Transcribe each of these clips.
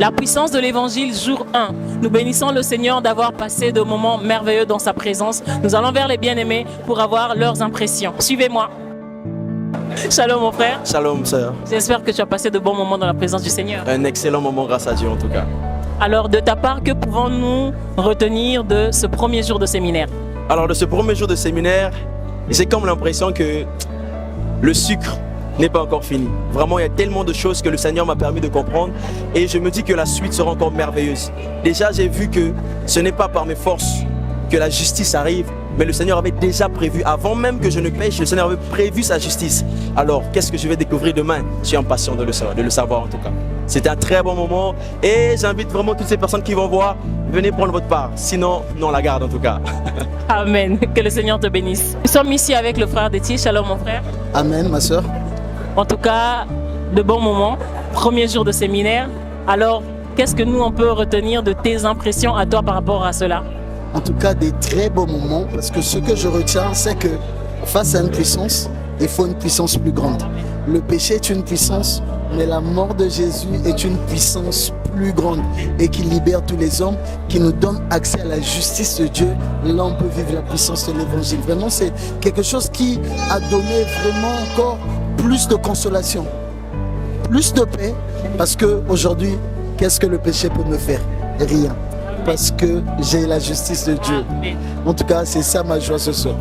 La puissance de l'évangile, jour 1. Nous bénissons le Seigneur d'avoir passé de moments merveilleux dans sa présence. Nous allons vers les bien-aimés pour avoir leurs impressions. Suivez-moi. Shalom mon frère. Shalom sœur. J'espère que tu as passé de bons moments dans la présence du Seigneur. Un excellent moment grâce à Dieu en tout cas. Alors de ta part, que pouvons-nous retenir de ce premier jour de séminaire? Alors de ce premier jour de séminaire, j'ai comme l'impression que le sucre n'est pas encore fini. Vraiment, il y a tellement de choses que le Seigneur m'a permis de comprendre et je me dis que la suite sera encore merveilleuse. Déjà, j'ai vu que ce n'est pas par mes forces que la justice arrive, mais le Seigneur avait déjà prévu, avant même que je ne pêche, le Seigneur avait prévu sa justice. Alors, qu'est-ce que je vais découvrir demain? Je suis impatient de le savoir en tout cas. C'était un très bon moment et j'invite vraiment toutes ces personnes qui vont voir, venez prendre votre part. Sinon, non, la garde en tout cas. Amen. Que le Seigneur te bénisse. Nous sommes ici avec le frère Déti. Shalom mon frère. Amen, ma soeur. En tout cas, de bons moments. Premier jour de séminaire. Alors, qu'est-ce que nous, on peut retenir de tes impressions à toi par rapport à cela? En tout cas, des très beaux moments, parce que ce que je retiens, c'est que face à une puissance, il faut une puissance plus grande. Le péché est une puissance, mais la mort de Jésus est une puissance plus grande et qui libère tous les hommes, qui nous donne accès à la justice de Dieu. Là, on peut vivre la puissance de l'évangile. Vraiment, c'est quelque chose qui a donné vraiment encore plus de consolation, plus de paix, parce qu'aujourd'hui, qu'est-ce que le péché peut me faire? Rien. Parce que j'ai la justice de Dieu. En tout cas, c'est ça ma joie ce soir.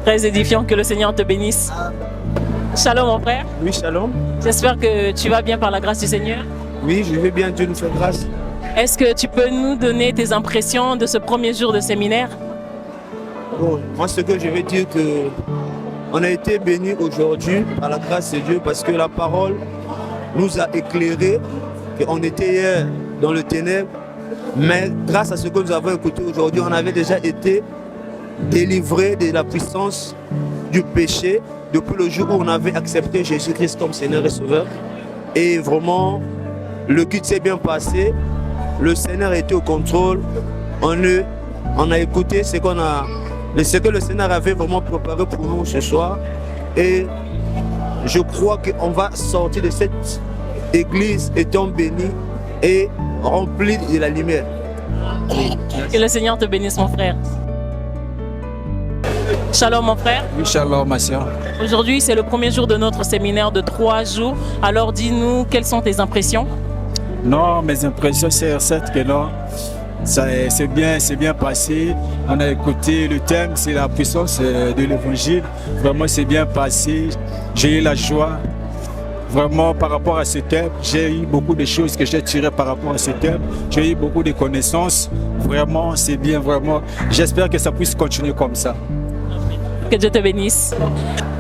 Très édifiant, que le Seigneur te bénisse. Shalom mon frère. Oui, shalom. J'espère que tu vas bien par la grâce du Seigneur. Oui, je vais bien, Dieu nous fait grâce. Est-ce que tu peux nous donner tes impressions de ce premier jour de séminaire? Bon, moi, ce que je vais dire, que on a été bénis aujourd'hui par la grâce de Dieu parce que la parole nous a éclairés, qu'on était hier dans le ténèbre, mais grâce à ce que nous avons écouté aujourd'hui, on avait déjà été délivrés de la puissance du péché depuis le jour où on avait accepté Jésus-Christ comme Seigneur et Sauveur. Et vraiment, le culte s'est bien passé, le Seigneur était au contrôle, on a écouté ce que le Seigneur avait vraiment préparé pour nous ce soir. Et je crois qu'on va sortir de cette église étant béni et rempli de la lumière. Que le Seigneur te bénisse mon frère. Shalom mon frère. Oui, shalom ma soeur. Aujourd'hui c'est le premier jour de notre séminaire de 3 jours. Alors dis-nous, quelles sont tes impressions? Non, mes impressions c'est certes que non. C'est bien passé. On a écouté le thème, c'est la puissance de l'évangile. Vraiment c'est bien passé. J'ai eu la joie. Vraiment par rapport à ce thème, j'ai eu beaucoup de choses que j'ai tirées par rapport à ce thème. J'ai eu beaucoup de connaissances. Vraiment c'est bien, vraiment. J'espère que ça puisse continuer comme ça. Que Dieu te bénisse.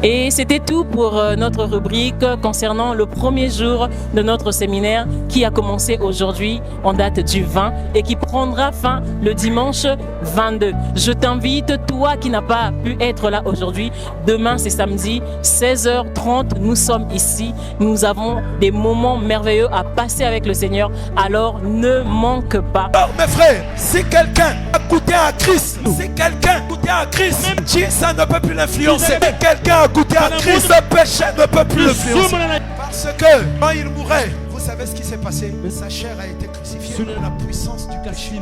Et c'était tout pour notre rubrique concernant le premier jour de notre séminaire qui a commencé aujourd'hui en date du 20 et qui prendra fin le dimanche 22. Je t'invite, toi qui n'as pas pu être là aujourd'hui, demain c'est samedi, 16h30, nous sommes ici. Nous avons des moments merveilleux à passer avec le Seigneur, alors ne manque pas. Alors mes frères, si quelqu'un a goûté à Christ, si quelqu'un a goûté à Christ, même Dieu ça ne peut plus l'influencer. Mais quelqu'un a goûté à Christ, le péché ne peut plus l'influencer. Parce que quand il mourait, vous savez ce qui s'est passé? Sa chair a été crucifiée. La puissance du péché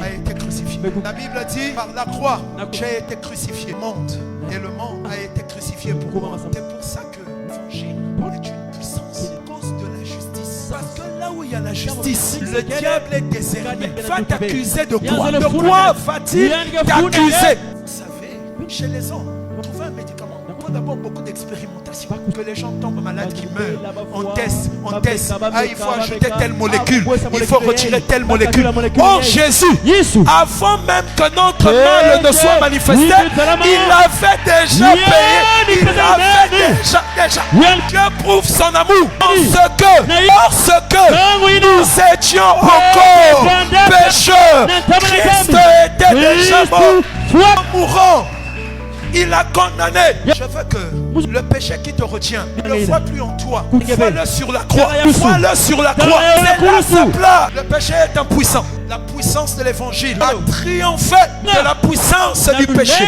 a été crucifiée. La Bible dit, par la croix, j'ai été crucifié. Le monde et le monde a été crucifié pour moi. C'est pour ça que l'évangile est une puissance à cause de la justice. Parce que là où il y a la justice, le diable est désarmé. Va t'accuser de quoi? De quoi va-t-il t'accuser? Vous savez, chez les hommes, trouver un médicament, il faut d'abord beaucoup d'expérimentation. Que les gens tombent malades, qui meurent. On teste. Ah, il faut ajouter telle molécule. Il faut retirer telle molécule. Oh Jésus, avant même que notre mal ne soit manifesté, il avait déjà payé. Il avait déjà. Dieu prouve son amour parce que nous étions encore pécheurs. Christ était déjà mort. En mourant, il a condamné. Je veux que le péché qui te retient, ne le voit plus en toi. Vois-le sur la croix. Vois-le sur la croix. C'est là. Le péché est impuissant. La puissance de l'évangile a triomphé de la puissance du péché.